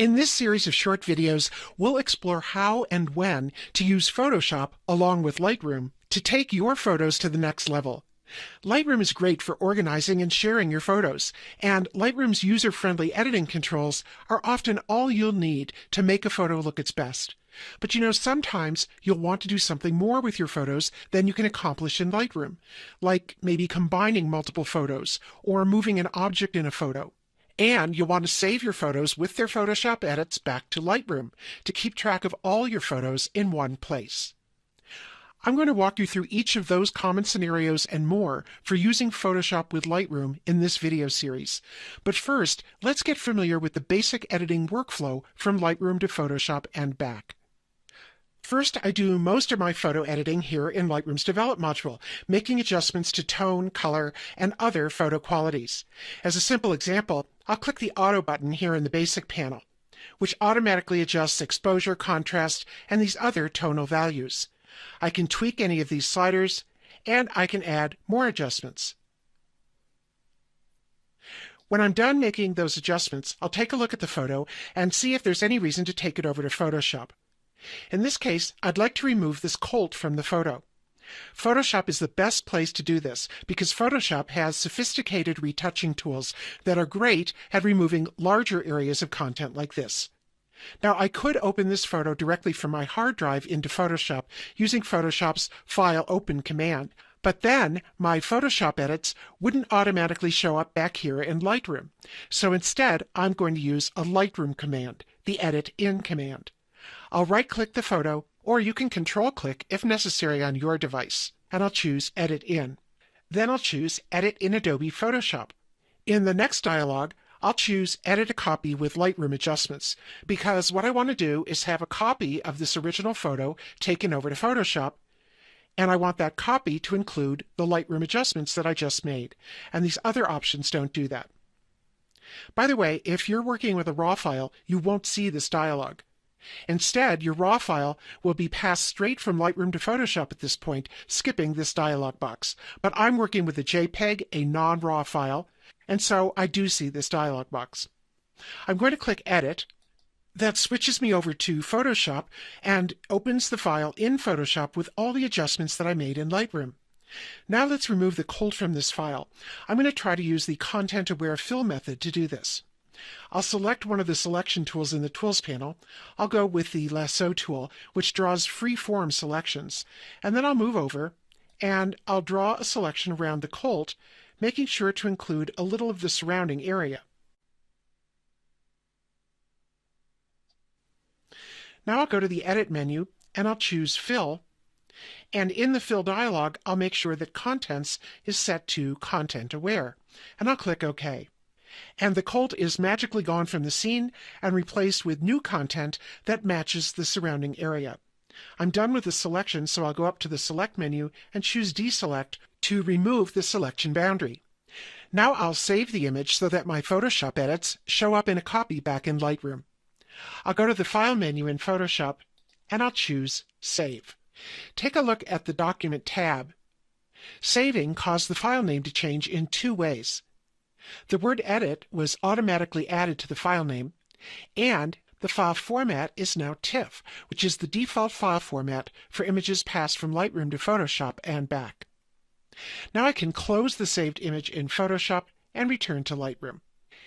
In this series of short videos, we'll explore how and when to use Photoshop along with Lightroom to take your photos to the next level. Lightroom is great for organizing and sharing your photos, and Lightroom's user-friendly editing controls are often all you'll need to make a photo look its best. But sometimes you'll want to do something more with your photos than you can accomplish in Lightroom, like maybe combining multiple photos or moving an object in a photo. And you'll want to save your photos with their Photoshop edits back to Lightroom to keep track of all your photos in one place. I'm going to walk you through each of those common scenarios and more for using Photoshop with Lightroom in this video series. But first, let's get familiar with the basic editing workflow from Lightroom to Photoshop and back. First, I do most of my photo editing here in Lightroom's Develop module, making adjustments to tone, color, and other photo qualities. As a simple example, I'll click the Auto button here in the Basic panel, which automatically adjusts exposure, contrast, and these other tonal values. I can tweak any of these sliders, and I can add more adjustments. When I'm done making those adjustments, I'll take a look at the photo and see if there's any reason to take it over to Photoshop. In this case, I'd like to remove this colt from the photo. Photoshop is the best place to do this because Photoshop has sophisticated retouching tools that are great at removing larger areas of content like this. Now, I could open this photo directly from my hard drive into Photoshop using Photoshop's File Open command, but then my Photoshop edits wouldn't automatically show up back here in Lightroom. So instead, I'm going to use a Lightroom command, the Edit In command. I'll right-click the photo, or you can Control-click if necessary on your device, and I'll choose Edit In. Then I'll choose Edit in Adobe Photoshop. In the next dialog, I'll choose Edit a Copy with Lightroom Adjustments, because what I want to do is have a copy of this original photo taken over to Photoshop, and I want that copy to include the Lightroom adjustments that I just made, and these other options don't do that. By the way, if you're working with a RAW file, you won't see this dialog. Instead, your RAW file will be passed straight from Lightroom to Photoshop at this point, skipping this dialog box. But I'm working with a JPEG, a non-RAW file, and so I do see this dialog box. I'm going to click Edit. That switches me over to Photoshop and opens the file in Photoshop with all the adjustments that I made in Lightroom. Now let's remove the colt from this file. I'm going to try to use the Content-Aware Fill method to do this. I'll select one of the selection tools in the Tools panel. I'll go with the Lasso tool, which draws free-form selections, and then I'll move over and I'll draw a selection around the colt, making sure to include a little of the surrounding area. Now I'll go to the Edit menu and I'll choose Fill, and in the Fill dialog I'll make sure that Contents is set to Content Aware, and I'll click OK. And the colt is magically gone from the scene and replaced with new content that matches the surrounding area. I'm done with the selection, so I'll go up to the Select menu and choose Deselect to remove the selection boundary. Now I'll save the image so that my Photoshop edits show up in a copy back in Lightroom. I'll go to the File menu in Photoshop and I'll choose Save. Take a look at the Document tab. Saving caused the file name to change in two ways. The word Edit was automatically added to the file name, and the file format is now TIFF, which is the default file format for images passed from Lightroom to Photoshop and back. Now I can close the saved image in Photoshop and return to Lightroom.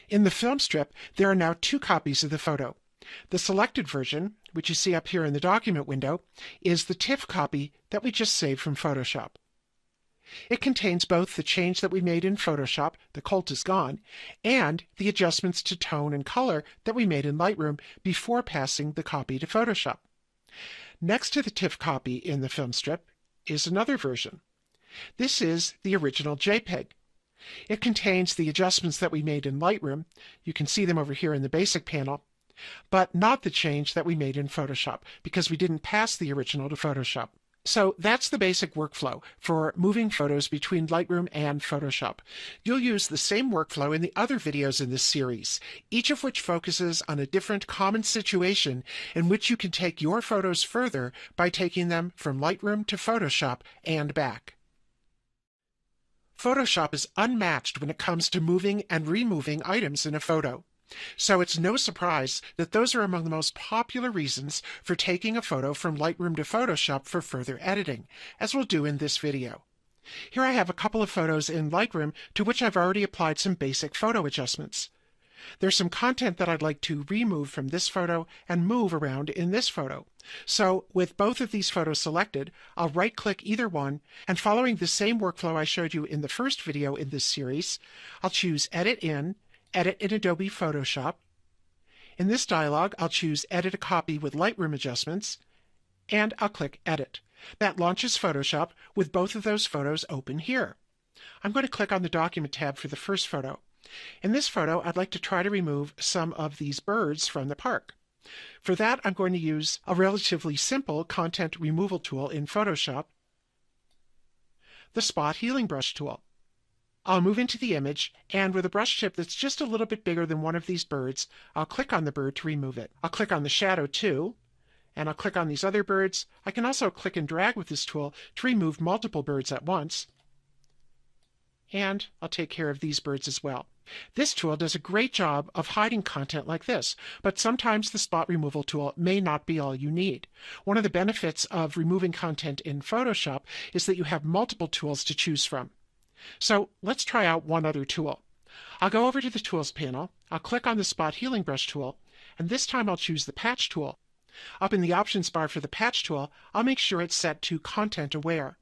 In the film strip, there are now two copies of the photo. The selected version, which you see up here in the document window, is the TIFF copy that we just saved from Photoshop. It contains both the change that we made in Photoshop, the colt is gone, and the adjustments to tone and color that we made in Lightroom before passing the copy to Photoshop. Next to the TIFF copy in the film strip is another version. This is the original JPEG. It contains the adjustments that we made in Lightroom. You can see them over here in the Basic panel, but not the change that we made in Photoshop because we didn't pass the original to Photoshop. So that's the basic workflow for moving photos between Lightroom and Photoshop. You'll use the same workflow in the other videos in this series, each of which focuses on a different common situation in which you can take your photos further by taking them from Lightroom to Photoshop and back. Photoshop is unmatched when it comes to moving and removing items in a photo. So it's no surprise that those are among the most popular reasons for taking a photo from Lightroom to Photoshop for further editing, as we'll do in this video. Here I have a couple of photos in Lightroom to which I've already applied some basic photo adjustments. There's some content that I'd like to remove from this photo and move around in this photo. So with both of these photos selected, I'll right-click either one, and following the same workflow I showed you in the first video in this series, I'll choose Edit in Adobe Photoshop. In this dialog, I'll choose Edit a Copy with Lightroom Adjustments, and I'll click Edit. That launches Photoshop with both of those photos open here. I'm going to click on the Document tab for the first photo. In this photo, I'd like to try to remove some of these birds from the park. For that, I'm going to use a relatively simple content removal tool in Photoshop, the Spot Healing Brush tool. I'll move into the image, and with a brush tip that's just a little bit bigger than one of these birds, I'll click on the bird to remove it. I'll click on the shadow too, and I'll click on these other birds. I can also click and drag with this tool to remove multiple birds at once. And I'll take care of these birds as well. This tool does a great job of hiding content like this, but sometimes the spot removal tool may not be all you need. One of the benefits of removing content in Photoshop is that you have multiple tools to choose from. So let's try out one other tool. I'll go over to the Tools panel, I'll click on the Spot Healing Brush tool, and this time I'll choose the Patch tool. Up in the Options bar for the Patch tool, I'll make sure it's set to Content Aware.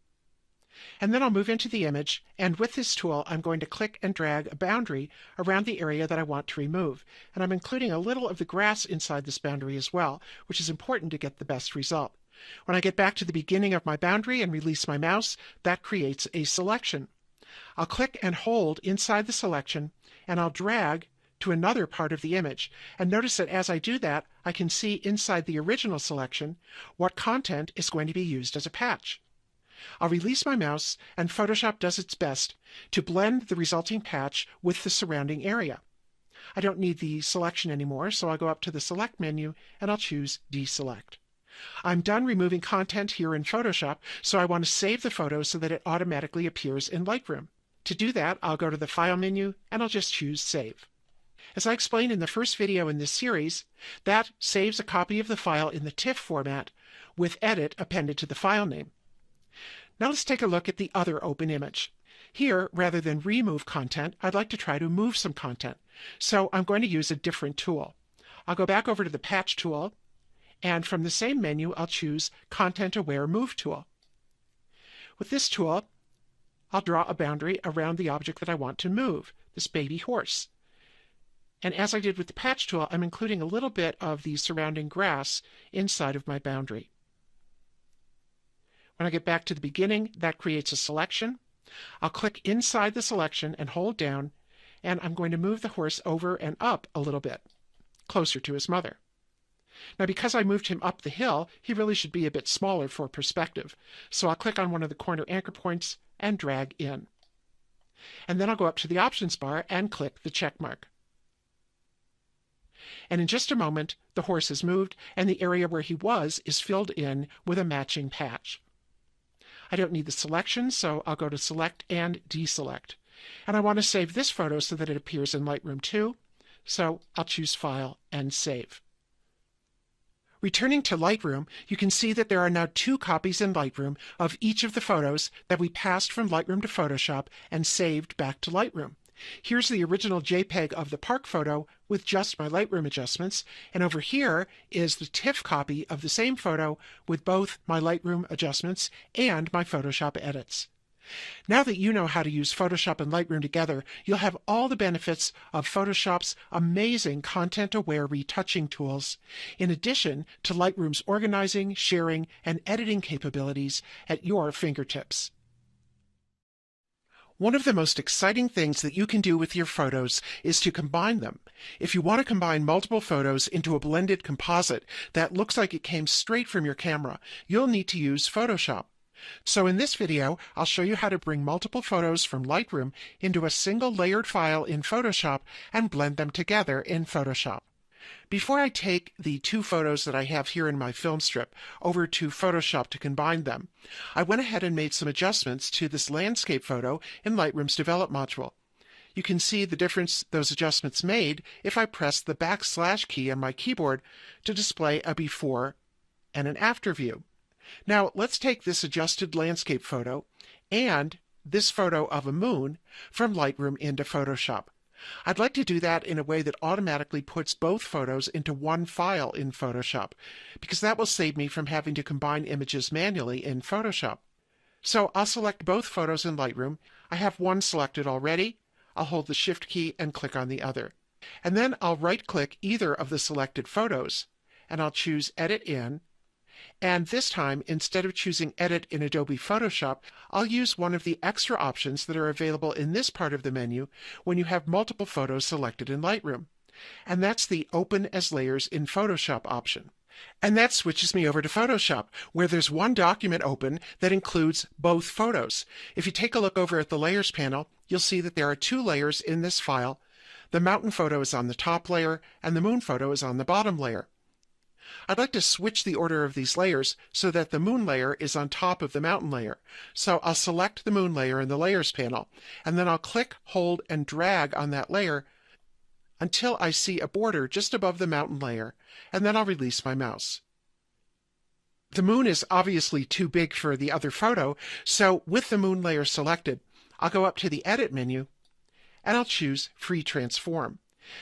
And then I'll move into the image, and with this tool I'm going to click and drag a boundary around the area that I want to remove. And I'm including a little of the grass inside this boundary as well, which is important to get the best result. When I get back to the beginning of my boundary and release my mouse, that creates a selection. I'll click and hold inside the selection, and I'll drag to another part of the image. And notice that as I do that, I can see inside the original selection what content is going to be used as a patch. I'll release my mouse, and Photoshop does its best to blend the resulting patch with the surrounding area. I don't need the selection anymore, so I'll go up to the Select menu and I'll choose Deselect. I'm done removing content here in Photoshop, so I want to save the photo so that it automatically appears in Lightroom. To do that, I'll go to the File menu and I'll just choose Save. As I explained in the first video in this series, that saves a copy of the file in the TIFF format with Edit appended to the file name. Now let's take a look at the other open image. Here, rather than remove content, I'd like to try to move some content. So I'm going to use a different tool. I'll go back over to the Patch tool, and from the same menu, I'll choose Content Aware Move tool. With this tool, I'll draw a boundary around the object that I want to move, this baby horse. And as I did with the Patch tool, I'm including a little bit of the surrounding grass inside of my boundary. When I get back to the beginning, that creates a selection. I'll click inside the selection and hold down, and I'm going to move the horse over and up a little bit, closer to his mother. Now, because I moved him up the hill, he really should be a bit smaller for perspective. So I'll click on one of the corner anchor points and drag in. And then I'll go up to the Options bar and click the check mark. And in just a moment, the horse is moved, and the area where he was is filled in with a matching patch. I don't need the selection, so I'll go to Select and Deselect. And I want to save this photo so that it appears in Lightroom too, so I'll choose File and Save. Returning to Lightroom, you can see that there are now 2 copies in Lightroom of each of the photos that we passed from Lightroom to Photoshop and saved back to Lightroom. Here's the original JPEG of the park photo with just my Lightroom adjustments, and over here is the TIFF copy of the same photo with both my Lightroom adjustments and my Photoshop edits. Now that you know how to use Photoshop and Lightroom together, you'll have all the benefits of Photoshop's amazing content-aware retouching tools, in addition to Lightroom's organizing, sharing, and editing capabilities at your fingertips. One of the most exciting things that you can do with your photos is to combine them. If you want to combine multiple photos into a blended composite that looks like it came straight from your camera, you'll need to use Photoshop. So in this video, I'll show you how to bring multiple photos from Lightroom into a single layered file in Photoshop and blend them together in Photoshop. Before I take the 2 photos that I have here in my film strip over to Photoshop to combine them, I went ahead and made some adjustments to this landscape photo in Lightroom's Develop module. You can see the difference those adjustments made if I press the backslash key on my keyboard to display a before and an after view. Now let's take this adjusted landscape photo and this photo of a moon from Lightroom into Photoshop. I'd like to do that in a way that automatically puts both photos into one file in Photoshop, because that will save me from having to combine images manually in Photoshop. So I'll select both photos in Lightroom. I have one selected already. I'll hold the Shift key and click on the other. And then I'll right-click either of the selected photos, and I'll choose Edit In. And this time, instead of choosing Edit in Adobe Photoshop, I'll use one of the extra options that are available in this part of the menu when you have multiple photos selected in Lightroom. And that's the Open as Layers in Photoshop option. And that switches me over to Photoshop, where there's one document open that includes both photos. If you take a look over at the Layers panel, you'll see that there are two layers in this file. The mountain photo is on the top layer, and the moon photo is on the bottom layer. I'd like to switch the order of these layers so that the moon layer is on top of the mountain layer. So I'll select the moon layer in the Layers panel, and then I'll click, hold, and drag on that layer until I see a border just above the mountain layer, and then I'll release my mouse. The moon is obviously too big for the other photo, so with the moon layer selected, I'll go up to the Edit menu, and I'll choose Free Transform.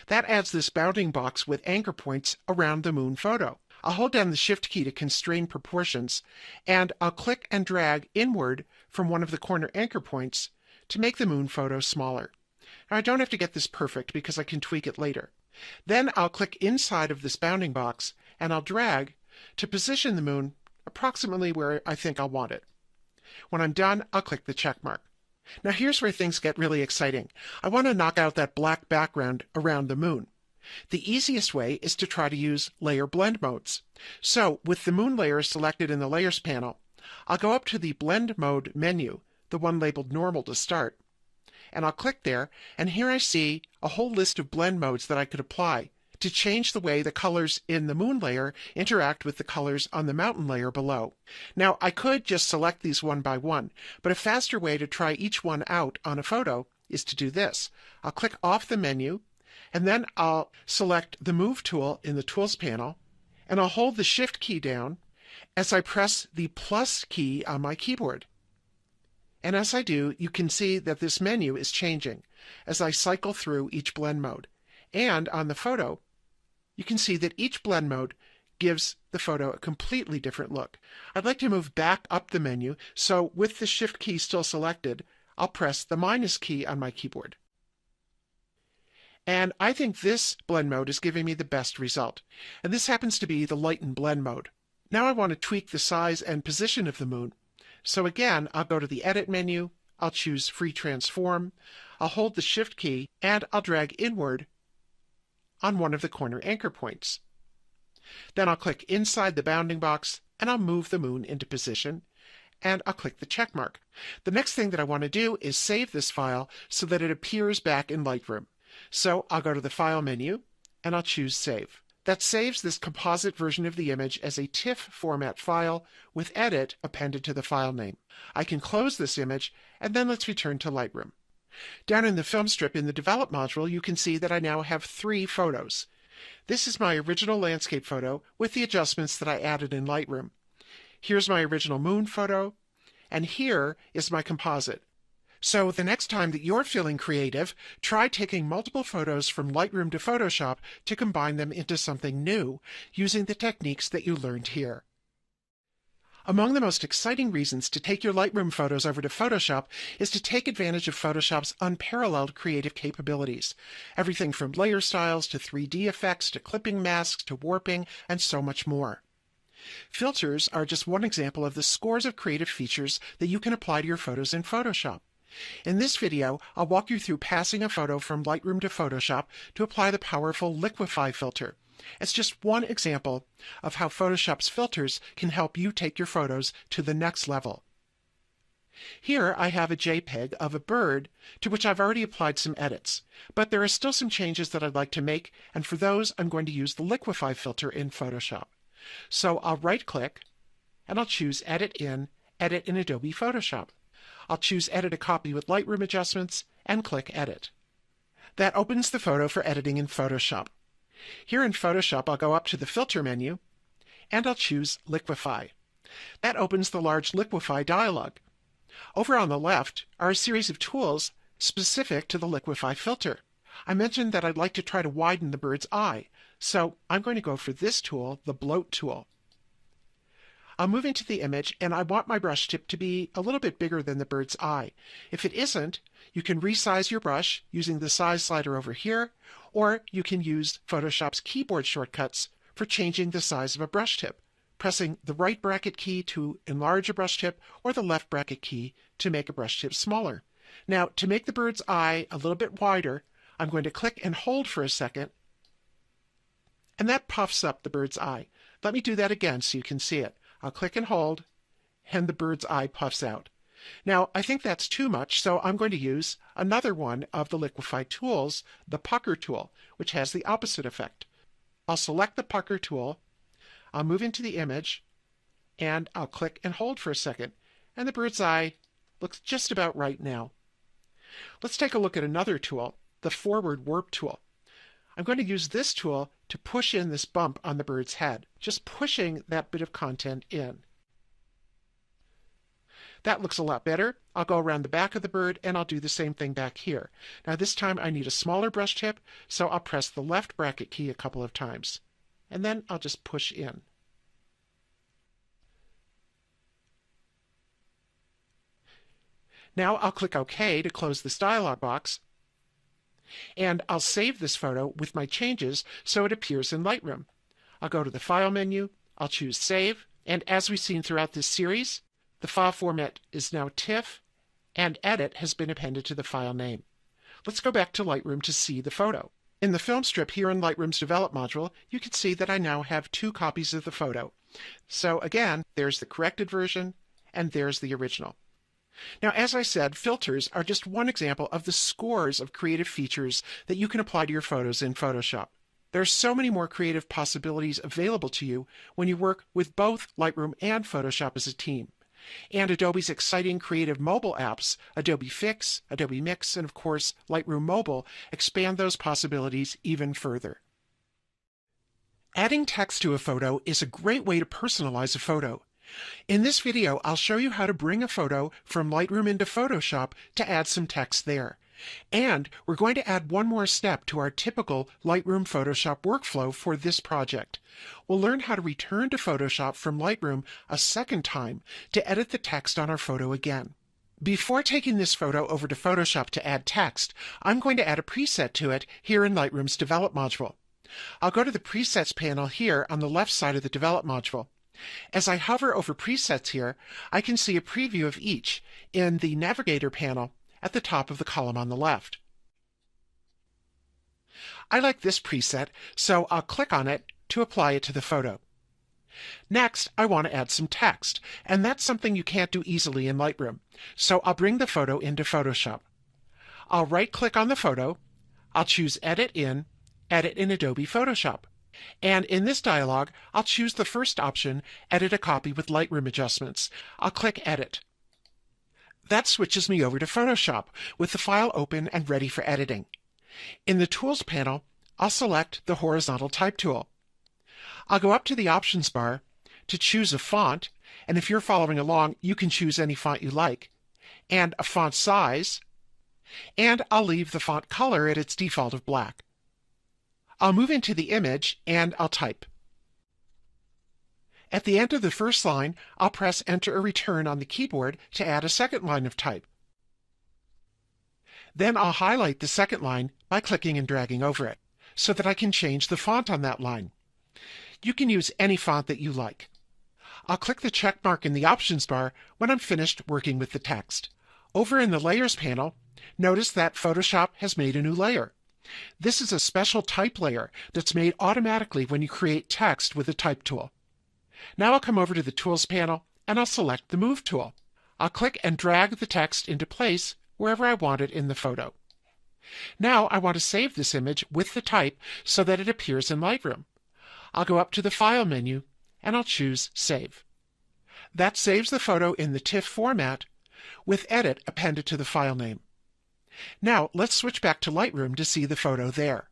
That adds this bounding box with anchor points around the moon photo. I'll hold down the Shift key to constrain proportions, and I'll click and drag inward from one of the corner anchor points to make the moon photo smaller. Now, I don't have to get this perfect because I can tweak it later. Then I'll click inside of this bounding box, and I'll drag to position the moon approximately where I think I'll want it. When I'm done, I'll click the check mark. Now here's where things get really exciting. I want to knock out that black background around the moon. The easiest way is to try to use layer blend modes. So with the moon layer selected in the Layers panel, I'll go up to the Blend Mode menu, the one labeled Normal to start, and I'll click there, and here I see a whole list of blend modes that I could apply to change the way the colors in the moon layer interact with the colors on the mountain layer below. Now, I could just select these one by one, but a faster way to try each one out on a photo is to do this. I'll click off the menu, and then I'll select the Move tool in the Tools panel, and I'll hold the Shift key down as I press the plus key on my keyboard. And as I do, you can see that this menu is changing as I cycle through each blend mode. And on the photo, you can see that each blend mode gives the photo a completely different look. I'd like to move back up the menu, so with the Shift key still selected, I'll press the minus key on my keyboard. And I think this blend mode is giving me the best result. And this happens to be the Lighten Blend mode. Now I want to tweak the size and position of the moon. So again, I'll go to the Edit menu, I'll choose Free Transform, I'll hold the Shift key, and I'll drag inward on one of the corner anchor points. Then I'll click inside the bounding box, and I'll move the moon into position, and I'll click the check mark. The next thing that I want to do is save this file so that it appears back in Lightroom. So I'll go to the File menu, and I'll choose Save. That saves this composite version of the image as a TIFF format file with Edit appended to the file name. I can close this image, and then let's return to Lightroom. Down in the film strip in the Develop module, you can see that I now have 3 photos. This is my original landscape photo with the adjustments that I added in Lightroom. Here's my original moon photo, and here is my composite. So the next time that you're feeling creative, try taking multiple photos from Lightroom to Photoshop to combine them into something new using the techniques that you learned here. Among the most exciting reasons to take your Lightroom photos over to Photoshop is to take advantage of Photoshop's unparalleled creative capabilities. Everything from layer styles to 3D effects to clipping masks to warping and so much more. Filters are just one example of the scores of creative features that you can apply to your photos in Photoshop. In this video, I'll walk you through passing a photo from Lightroom to Photoshop to apply the powerful Liquify filter. It's just one example of how Photoshop's filters can help you take your photos to the next level. Here I have a JPEG of a bird to which I've already applied some edits, but there are still some changes that I'd like to make, and for those I'm going to use the Liquify filter in Photoshop. So I'll right-click, and I'll choose Edit in Adobe Photoshop. I'll choose Edit a Copy with Lightroom Adjustments, and click Edit. That opens the photo for editing in Photoshop. Here in Photoshop, I'll go up to the Filter menu, and I'll choose Liquify. That opens the large Liquify dialog. Over on the left are a series of tools specific to the Liquify filter. I mentioned that I'd like to try to widen the bird's eye, so I'm going to go for this tool, the Bloat tool. I'll move into the image, and I want my brush tip to be a little bit bigger than the bird's eye. If it isn't, you can resize your brush using the size slider over here, or you can use Photoshop's keyboard shortcuts for changing the size of a brush tip, pressing the right bracket key to enlarge a brush tip or the left bracket key to make a brush tip smaller. Now, to make the bird's eye a little bit wider, I'm going to click and hold for a second, and that puffs up the bird's eye. Let me do that again so you can see it. I'll click and hold, and the bird's eye puffs out. Now, I think that's too much, so I'm going to use another one of the Liquify tools, the Pucker tool, which has the opposite effect. I'll select the Pucker tool, I'll move into the image, and I'll click and hold for a second, and the bird's eye looks just about right now. Let's take a look at another tool, the Forward Warp tool. I'm going to use this tool to push in this bump on the bird's head, just pushing that bit of content in. That looks a lot better. I'll go around the back of the bird and I'll do the same thing back here. Now this time I need a smaller brush tip, so I'll press the left bracket key a couple of times, and then I'll just push in. Now I'll click OK to close this dialog box, and I'll save this photo with my changes so it appears in Lightroom. I'll go to the File menu, I'll choose Save, and as we've seen throughout this series, the file format is now TIFF, and Edit has been appended to the file name. Let's go back to Lightroom to see the photo. In the film strip here in Lightroom's Develop module, you can see that I now have 2 copies of the photo. So again, there's the corrected version, and there's the original. Now, as I said, filters are just one example of the scores of creative features that you can apply to your photos in Photoshop. There are so many more creative possibilities available to you when you work with both Lightroom and Photoshop as a team. And Adobe's exciting creative mobile apps, Adobe Fix, Adobe Mix, and of course Lightroom Mobile, expand those possibilities even further. Adding text to a photo is a great way to personalize a photo. In this video, I'll show you how to bring a photo from Lightroom into Photoshop to add some text there. And we're going to add one more step to our typical Lightroom Photoshop workflow for this project. We'll learn how to return to Photoshop from Lightroom a second time to edit the text on our photo again. Before taking this photo over to Photoshop to add text, I'm going to add a preset to it here in Lightroom's Develop module. I'll go to the Presets panel here on the left side of the Develop module. As I hover over presets here, I can see a preview of each in the Navigator panel at the top of the column on the left. I like this preset, so I'll click on it to apply it to the photo. Next, I want to add some text, and that's something you can't do easily in Lightroom, so I'll bring the photo into Photoshop. I'll right-click on the photo, I'll choose Edit in Adobe Photoshop. And in this dialog, I'll choose the first option, Edit a Copy with Lightroom Adjustments. I'll click Edit. That switches me over to Photoshop, with the file open and ready for editing. In the Tools panel, I'll select the Horizontal Type tool. I'll go up to the Options bar to choose a font, and if you're following along, you can choose any font you like, and a font size, and I'll leave the font color at its default of black. I'll move into the image and I'll type. At the end of the first line, I'll press Enter or Return on the keyboard to add a second line of type. Then I'll highlight the second line by clicking and dragging over it, so that I can change the font on that line. You can use any font that you like. I'll click the check mark in the Options bar when I'm finished working with the text. Over in the Layers panel, notice that Photoshop has made a new layer. This is a special type layer that's made automatically when you create text with the Type tool. Now I'll come over to the Tools panel and I'll select the Move tool. I'll click and drag the text into place wherever I want it in the photo. Now I want to save this image with the type so that it appears in Lightroom. I'll go up to the File menu and I'll choose Save. That saves the photo in the TIFF format with Edit appended to the file name. Now let's switch back to Lightroom to see the photo there.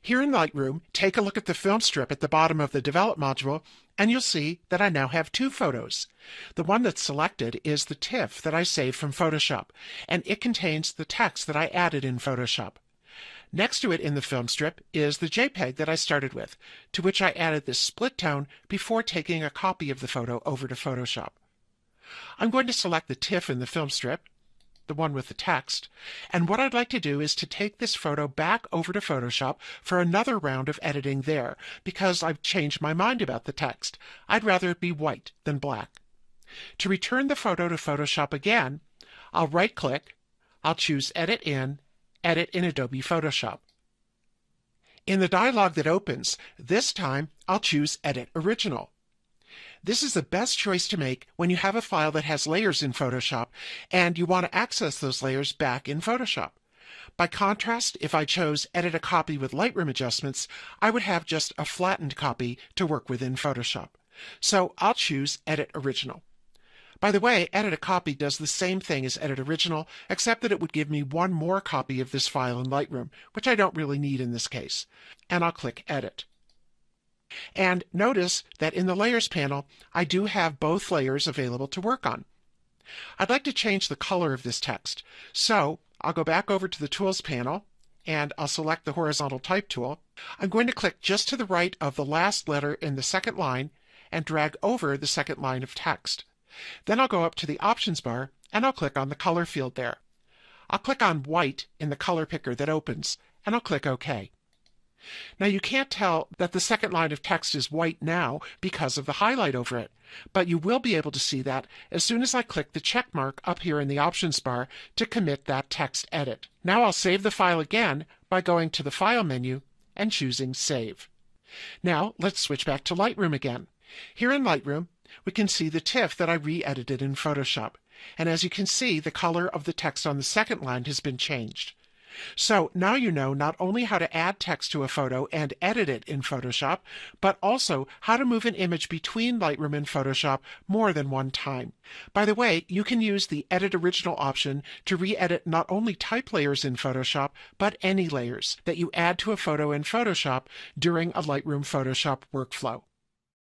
Here in Lightroom, take a look at the film strip at the bottom of the Develop module, and you'll see that I now have two photos. The one that's selected is the TIFF that I saved from Photoshop, and it contains the text that I added in Photoshop. Next to it in the film strip is the JPEG that I started with, to which I added this split tone before taking a copy of the photo over to Photoshop. I'm going to select the TIFF in the film strip, the one with the text, and what I'd like to do is to take this photo back over to Photoshop for another round of editing there, because I've changed my mind about the text. I'd rather it be white than black. To return the photo to Photoshop again, I'll right-click, I'll choose Edit in Adobe Photoshop. In the dialog that opens, this time I'll choose Edit Original. This is the best choice to make when you have a file that has layers in Photoshop and you want to access those layers back in Photoshop. By contrast, if I chose Edit a Copy with Lightroom adjustments, I would have just a flattened copy to work with in Photoshop. So I'll choose Edit Original. By the way, Edit a Copy does the same thing as Edit Original, except that it would give me one more copy of this file in Lightroom, which I don't really need in this case. And I'll click Edit. And notice that in the Layers panel, I do have both layers available to work on. I'd like to change the color of this text, so I'll go back over to the Tools panel, and I'll select the Horizontal Type tool. I'm going to click just to the right of the last letter in the second line and drag over the second line of text. Then I'll go up to the Options bar, and I'll click on the color field there. I'll click on White in the color picker that opens, and I'll click OK. Now you can't tell that the second line of text is white now because of the highlight over it, but you will be able to see that as soon as I click the check mark up here in the Options bar to commit that text edit. Now I'll save the file again by going to the File menu and choosing Save. Now let's switch back to Lightroom again. Here in Lightroom, we can see the TIFF that I re-edited in Photoshop, and as you can see, the color of the text on the second line has been changed. So now you know not only how to add text to a photo and edit it in Photoshop, but also how to move an image between Lightroom and Photoshop more than one time. By the way, you can use the Edit Original option to re-edit not only type layers in Photoshop, but any layers that you add to a photo in Photoshop during a Lightroom Photoshop workflow.